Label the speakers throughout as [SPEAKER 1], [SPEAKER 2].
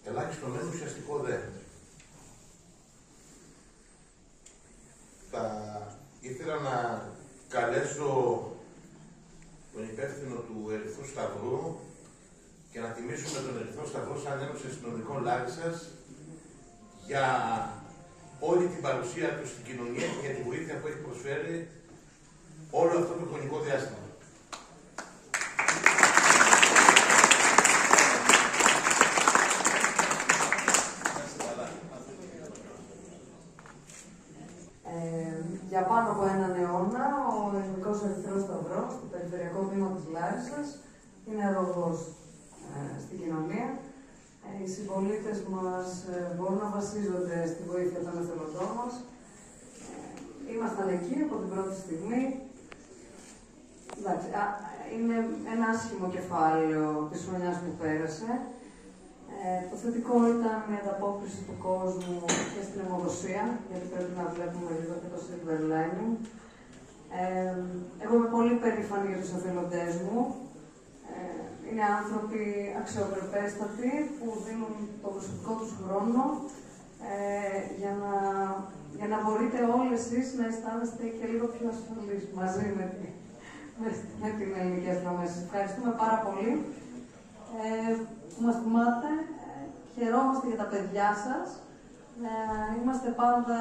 [SPEAKER 1] Ελάχιστο μεν, ουσιαστικό δε. Ήθελα να καλέσω τον υπεύθυνο του Ερυθρού Σταυρού και να τιμήσουμε τον Ερυθρό Σταυρό σαν Ένωση Αστυνομικών Λάρισσας για όλη την παρουσία του στην κοινωνία και για τη βοήθεια που έχει προσφέρει όλο αυτό το χρονικό διάστημα.
[SPEAKER 2] Για πάνω από έναν αιώνα, ο Ελληνικός Ερυθρός Σταυρός, στο Περιφερειακό Τμήμα της Λάρισσας, είναι αρρωγός στην κοινωνία. Οι συμπολίτες μας μπορούν να βασίζονται στη βοήθεια των εθελοντών μας. Ήμασταν εκεί από την πρώτη στιγμή. Εντάξει, είναι ένα άσχημο κεφάλαιο της χρονιάς που πέρασε. Το θετικό ήταν η ανταπόκριση του κόσμου και στην αιμοδοσία, γιατί πρέπει να βλέπουμε λίγο και το silver lining. Εγώ είμαι πολύ περήφανη για τους εθελοντές μου. Είναι άνθρωποι αξιοπρεπέστατοι που δίνουν το προσωπικό τους χρόνο για να μπορείτε όλοι εσείς να αισθάνεστε και λίγο πιο ασφαλείς μαζί με την ελληνική αστυνομία. Σας ευχαριστούμε πάρα πολύ που μας θυμάται. Χαιρόμαστε για τα παιδιά σας. Είμαστε πάντα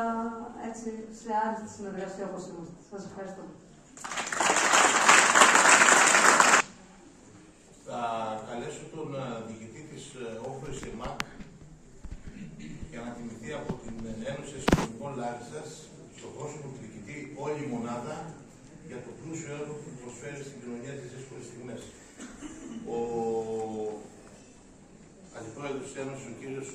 [SPEAKER 2] έτσι σε άριστη συνεργασία όπως είμαστε. Σας ευχαριστώ.
[SPEAKER 1] Θα καλέσω τον διοικητή της Όφρης ΕΜΑΚ για να τιμηθεί από την Ένωση Αστυνομικών Λάρισσας στο πρόσωπο του διοικητή όλη η μονάδα για το πλούσιο έργο που προσφέρει στην κοινωνία τις δύσκολες στιγμές. Ο αντιπρόεδρος της Ένωσης, ο κύριος